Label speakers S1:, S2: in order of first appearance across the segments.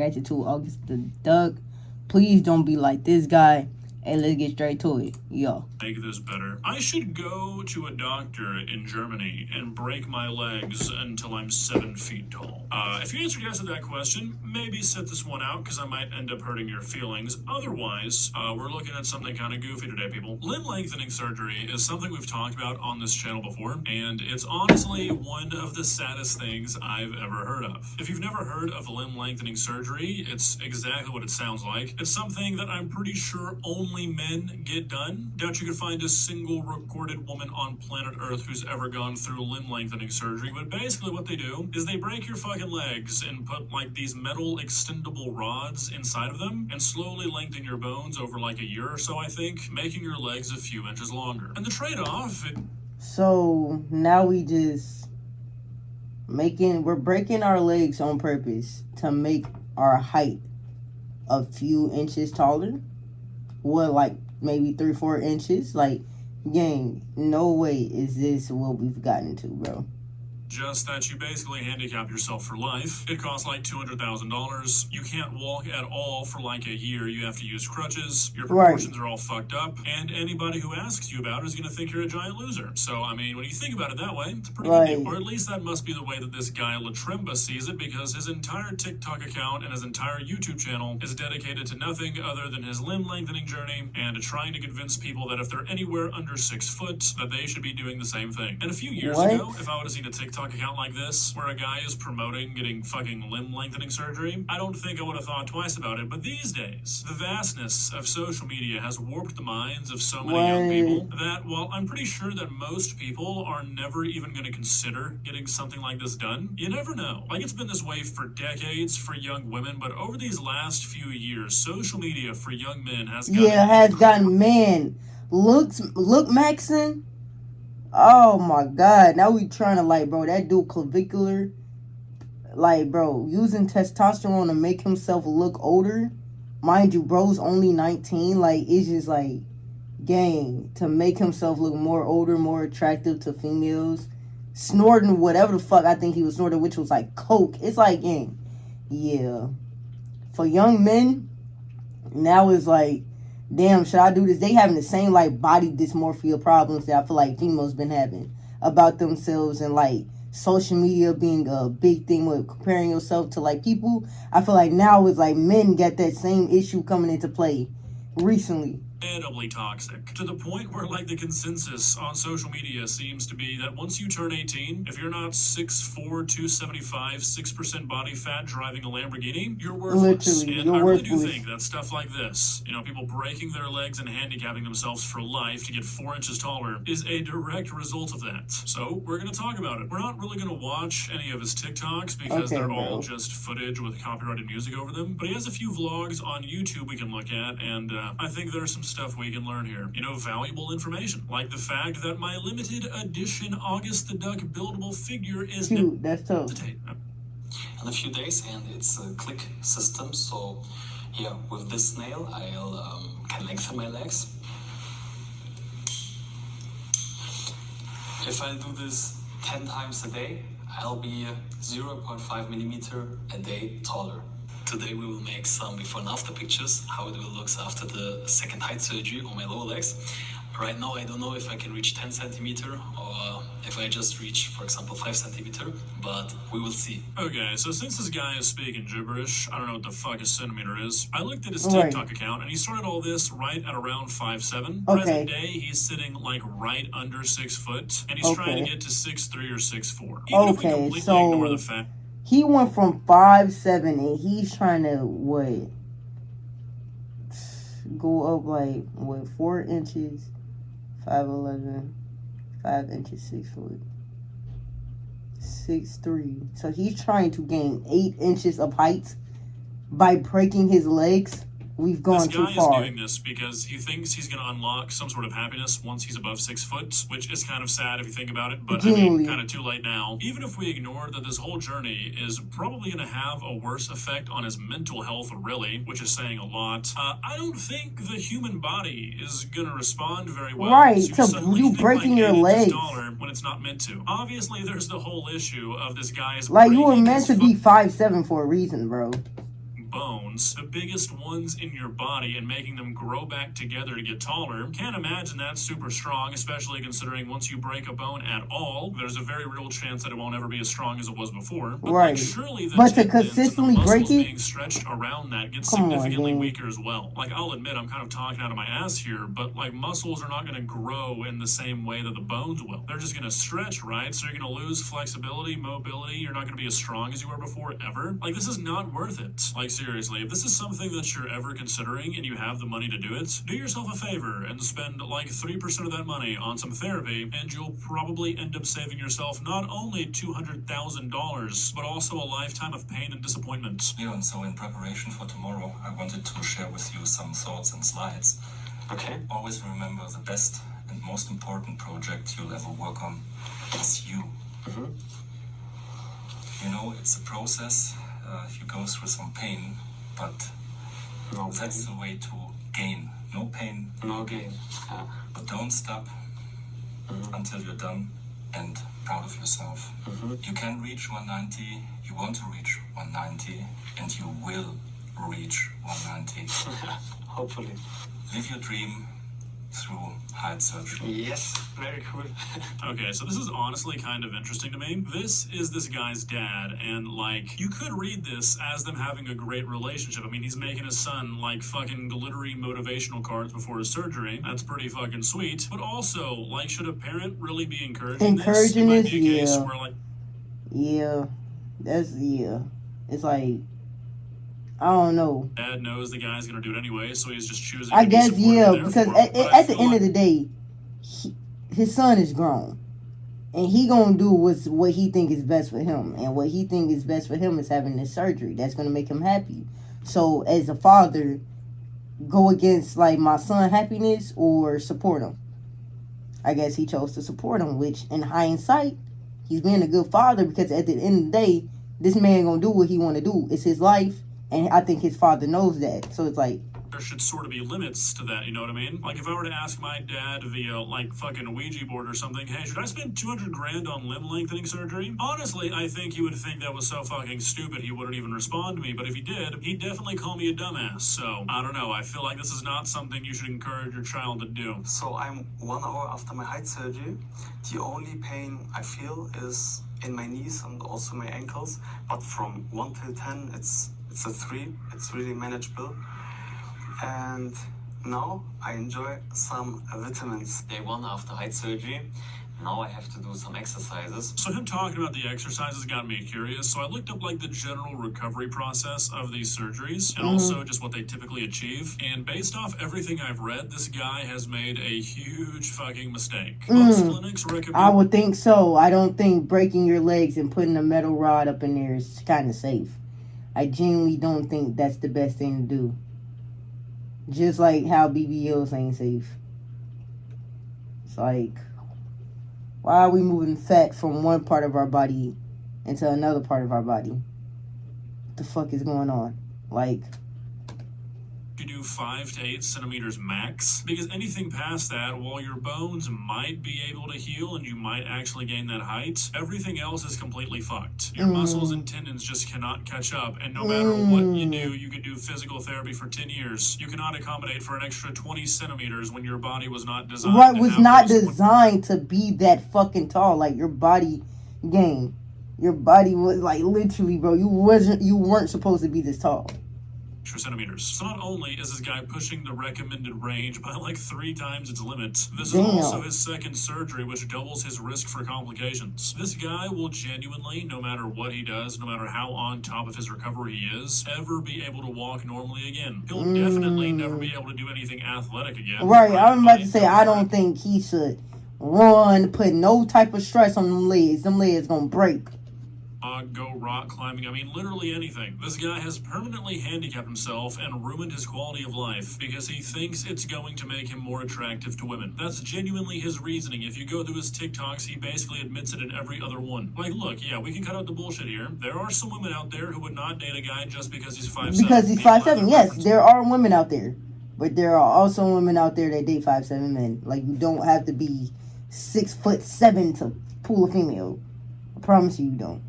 S1: reacted to August the Duck. Please don't be like this guy. And let's get straight to it. Yo.
S2: Make this better. I should go to a doctor in Germany and break my legs until I'm 7 feet tall. If you answered yes to that question, maybe sit this one out because I might end up hurting your feelings. Otherwise, we're looking at something kind of goofy today, people. Limb lengthening surgery is something we've talked about on this channel before, and it's honestly one of the saddest things I've ever heard of. If you've never heard of limb lengthening surgery, it's exactly what it sounds like. It's something that I'm pretty sure only men get done. Doubt you could find a single recorded woman on planet Earth who's ever gone through limb lengthening surgery, but basically what they do is they break your fucking legs and put like these metal extendable rods inside of them and slowly lengthen your bones over like a year or so, I think, making your legs a few inches longer. And the trade-off...
S1: So now we're breaking our legs on purpose to make our height a few inches taller. What, like maybe 3-4 inches? Like, gang, no way is this what we've gotten to, bro.
S2: Just that you basically handicap yourself for life. It costs like $200,000. You can't walk at all for like a year. You have to use crutches. Your proportions are all fucked up. And anybody who asks you about it is going to think you're a giant loser. So, I mean, when you think about it that way, it's a pretty good deal. Or at least that must be the way that this guy Latrimba sees it, because his entire TikTok account and his entire YouTube channel is dedicated to nothing other than his limb lengthening journey and to trying to convince people that if they're anywhere under 6 foot, that they should be doing the same thing. And a few years ago, if I would have seen a TikTok account like this where a guy is promoting getting fucking limb lengthening surgery, I don't think I would have thought twice about it. But these days, the vastness of social media has warped the minds of so many young people that while I'm pretty sure that most people are never even going to consider getting something like this done, you never know. Like, it's been this way for decades for young women, but over these last few years, social media for young men has gotten man. Look, Maxon. Oh my god, now we trying to, like, bro, that dude clavicular, like, bro, using testosterone to make himself look older. Mind you, bro's only 19, like, it's just, like, gang, to make himself look more older, more attractive to females. Snorting whatever the fuck I think he was snorting, which was, like, coke. It's like, gang, yeah. For young men, now it's, like, damn, should I do this? They having the same, like, body dysmorphia problems that I feel like females been having about themselves, and, like, social media being a big thing with comparing yourself to, like, people. I feel like now it's, like, men got that same issue coming into play recently. Incredibly toxic, to the point where, like, the consensus on social media seems to be that once you turn 18, if you're not 6'4", 275, 6% body fat driving a Lamborghini, you're worthless. And I really do think that stuff like this, you know, people breaking their legs and handicapping themselves for life to get 4 inches taller, is a direct result of that. So we're going to talk about it. We're not really going to watch any of his TikToks because they're all just footage with copyrighted music over them, but he has a few vlogs on YouTube we can look at, and I think there's some stuff we can learn here. You know, valuable information, like the fact that my limited edition August the Duck buildable figure is
S1: cute. That's tough.
S3: In a few days, and it's a click system, so yeah, with this nail I'll can lengthen my legs. If I do this 10 times a day, I'll be 0.5 millimeter a day taller. Today we will make some before and after pictures, how it will look after the second height surgery on my lower legs. Right now I don't know if I can reach 10 centimeter or if I just reach, for example, 5 centimeter, but we will see.
S2: Okay, so since this guy is speaking gibberish, I don't know what the fuck a centimeter is. I looked at his TikTok account and he started all this right at around 5'7". Present day, he's sitting like right under 6 foot, and he's trying to get to 6'3" or 6'4". Even if we completely ignore the fact
S1: he went from 5'7", and he's trying to, go up, like, 4 inches, 5'11", 5 inches, 6 foot, 6'3". So he's trying to gain 8 inches of height by breaking his legs. We've gone too far.
S2: This guy is doing this because he thinks he's going to unlock some sort of happiness once he's above 6 foot, which is kind of sad if you think about it, but I mean, kind of too late now. Even if we ignore that this whole journey is probably going to have a worse effect on his mental health, really, which is saying a lot, I don't think the human body is going to respond very well
S1: to you breaking your legs
S2: when it's not meant to. Obviously, there's the whole issue of this guy's
S1: like, you were meant to be 5'7" for a reason, bro.
S2: bones, the biggest ones in your body, and making them grow back together to get taller. Can't imagine that's super strong, especially considering once you break a bone at all, there's a very real chance that it won't ever be as strong as it was before. But
S1: Right.
S2: like, surely the
S1: But to
S2: tendons and the
S1: consistently
S2: muscles
S1: break it,
S2: being stretched around that gets
S1: come on,
S2: significantly
S1: dude.
S2: weaker as well. Like, I'll admit I'm kind of talking out of my ass here, but like, muscles are not going to grow in the same way that the bones will. They're just going to stretch, right? So you're going to lose flexibility, mobility. You're not going to be as strong as you were before ever. Like, this is not worth it. Like, seriously, if this is something that you're ever considering and you have the money to do it, do yourself a favor and spend like 3% of that money on some therapy, and you'll probably end up saving yourself not only $200,000, but also a lifetime of pain and disappointment.
S3: Yeah, and so in preparation for tomorrow, I wanted to share with you some thoughts and slides. Okay. Always remember, the best and most important project you'll ever work on is you. You know, it's a process. You go through some pain, but that's the way to gain. No pain, no gain. But don't stop until you're done and proud of yourself. You can reach 190, you want to reach 190, and you will reach 190. Hopefully. Live your dream through height surgery. Yes, very cool.
S2: Okay, so this is honestly kind of interesting to me. This is this guy's dad, and like, you could read this as them having a great relationship. I mean, he's making his son like fucking glittery motivational cards before his surgery. That's pretty fucking sweet. But also, like, should a parent really be encouraging this? It might be a case where, like,
S1: it's like, I don't know.
S2: Dad knows the guy's gonna do it anyway, so he's just choosing.
S1: I guess, because at the end of the day, his son is grown, and he gonna do what he think is best for him, and what he think is best for him is having this surgery. That's gonna make him happy. So, as a father, go against like my son's happiness or support him. I guess he chose to support him, which in hindsight, he's being a good father, because at the end of the day, this man gonna do what he want to do. It's his life. And I think his father knows that. So it's like,
S2: there should sort of be limits to that, you know what I mean? Like, if I were to ask my dad via, like, fucking Ouija board or something, hey, should I spend $200,000 on limb lengthening surgery? Honestly, I think he would think that was so fucking stupid he wouldn't even respond to me. But if he did, he'd definitely call me a dumbass. So, I don't know. I feel like this is not something you should encourage your child to do.
S3: So I'm 1 hour after my height surgery. The only pain I feel is in my knees and also my ankles. But from 1 till 10, it's a 3. It's really manageable. And now I enjoy some vitamins. Day 1 after height surgery. Now I have to do some exercises.
S2: So him talking about the exercises got me curious. So I looked up like the general recovery process of these surgeries, and also just what they typically achieve. And based off everything I've read, this guy has made a huge fucking mistake. Most clinics recommend...
S1: I would think so. I don't think breaking your legs and putting a metal rod up in there is kind of safe. I genuinely don't think that's the best thing to do. Just like how BBLs ain't safe. It's like, why are we moving fat from one part of our body into another part of our body? What the fuck is going on? Like,
S2: you do 5 to 8 centimeters max, because anything past that, while your bones might be able to heal and you might actually gain that height, everything else is completely fucked. Your muscles and tendons just cannot catch up, and no matter what you do, you can do physical therapy for 10 years. You cannot accommodate for an extra 20 centimeters when your body was not designed.
S1: Right, was not designed to be that fucking tall. Like, your body, gang, your body was like, literally, bro, you weren't supposed to be this tall.
S2: Centimeters. So not only is this guy pushing the recommended range by like 3 times its limit, this is also his second surgery, which doubles his risk for complications. This guy will genuinely, no matter what he does, no matter how on top of his recovery he is, ever be able to walk normally again. He'll definitely never be able to do anything athletic again.
S1: Right, I'm about to say, I don't think he should run, put no type of stress on them legs. Them legs gonna break.
S2: Go rock climbing, I mean, literally anything. This guy has permanently handicapped himself and ruined his quality of life because he thinks it's going to make him more attractive to women. That's genuinely his reasoning. If you go through his TikToks, he basically admits it in every other one. Like, look, yeah, we can cut out the bullshit here. There are some women out there who would not date a guy just because he's 5'7".
S1: Because he's 5'7", yes, there are women out there. But there are also women out there that date 5'7" men. Like, you don't have to be 6'7" to pull a female. I promise you don't.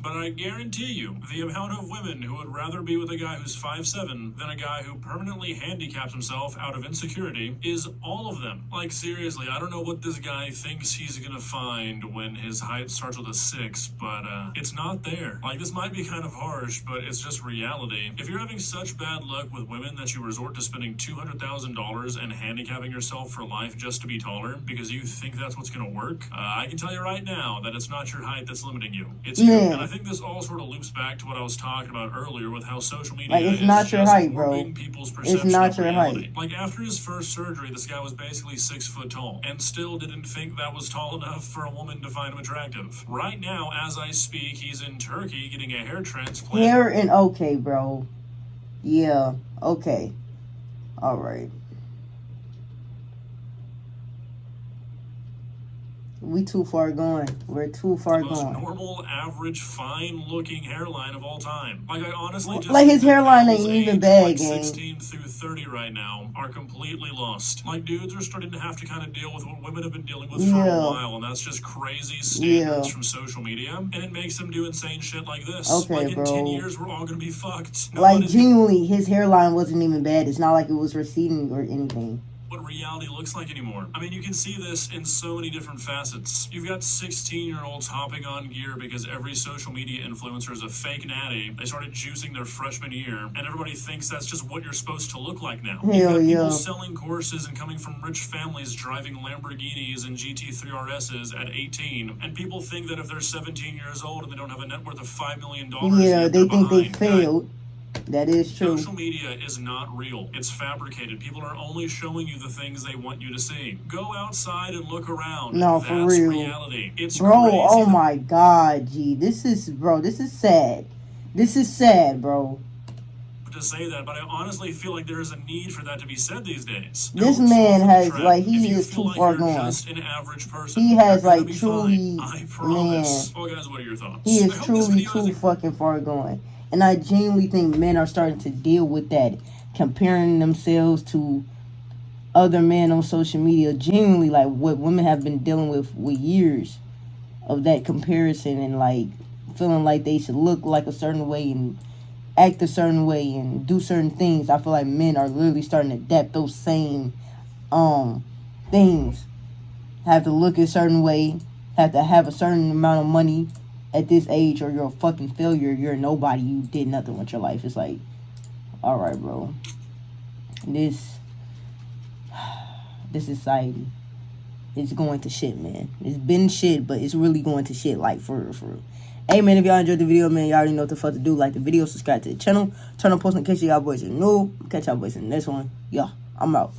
S2: but I guarantee you, the amount of women who would rather be with a guy who's 5'7" than a guy who permanently handicaps himself out of insecurity is all of them. Like, seriously, I don't know what this guy thinks he's gonna find when his height starts with a 6, but it's not there. Like, this might be kind of harsh, but it's just reality. If you're having such bad luck with women that you resort to spending $200,000 and handicapping yourself for life just to be taller because you think that's what's gonna work, I can tell you right now that it's not your height that's limiting you. It's you. And I think this all sort of loops back to what I was talking about earlier with how social media
S1: it's not your height, bro.
S2: People's perception
S1: it's not
S2: of
S1: your
S2: reality.
S1: height.
S2: Like, after his first surgery, this guy was basically 6 foot tall and still didn't think that was tall enough for a woman to find him attractive. Right now, as I speak, he's in Turkey getting a hair transplant.
S1: Hair and okay, bro. Yeah, okay. All right. We too far gone. We're too far
S2: the most
S1: gone.
S2: Normal, average, fine-looking hairline of all time. Like, I honestly just
S1: like his hairline ain't
S2: males
S1: even
S2: aged,
S1: bad,
S2: like
S1: gang.
S2: 16 through 30 right now are completely lost. Like, dudes are starting to have to kind of deal with what women have been dealing with for a while, and that's just crazy standards from social media, and it makes them do insane shit like this.
S1: Okay,
S2: like, in
S1: bro.
S2: 10 years, we're all gonna be fucked.
S1: Like, genuinely, his hairline wasn't even bad. It's not like it was receding or anything.
S2: What reality looks like anymore. I mean, you can see this in so many different facets. You've got 16-year-olds hopping on gear because every social media influencer is a fake natty. They started juicing their freshman year, and everybody thinks that's just what you're supposed to look like now. You've got people selling courses and coming from rich families driving Lamborghinis and GT3 RSs at 18, and people think that if they're 17 years old and they don't have a net worth of $5 million,
S1: they think they failed. That is true.
S2: Social media is not real. It's fabricated. People are only showing you the things they want you to see. Go outside and look around.
S1: No,
S2: that's
S1: for real.
S2: Reality. It's
S1: bro,
S2: crazy.
S1: Oh my God, G. This is sad. This is sad, bro.
S2: To say that, but I honestly feel like there is a need for that to be said these days.
S1: This man has, like, he is too far gone.
S2: Just an average person,
S1: he has, like, truly,
S2: I promise. Well, guys, what are your thoughts?
S1: He is truly too fucking far gone. And I genuinely think men are starting to deal with that, comparing themselves to other men on social media. Genuinely, like, what women have been dealing with years of that comparison, and, like, feeling like they should look like a certain way and act a certain way and do certain things. I feel like men are literally starting to adapt those same things. Have to look a certain way, have to have a certain amount of money at this age, or you're a fucking failure. You're nobody. You did nothing with your life. It's like, all right, bro. This society is going to shit, man. It's been shit, but it's really going to shit, like, for real. Hey, man, if y'all enjoyed the video, man, y'all already know what the fuck to do. Like the video, subscribe to the channel, turn on post notifications, y'all boys are new. Catch y'all boys in the next one. Yeah, I'm out.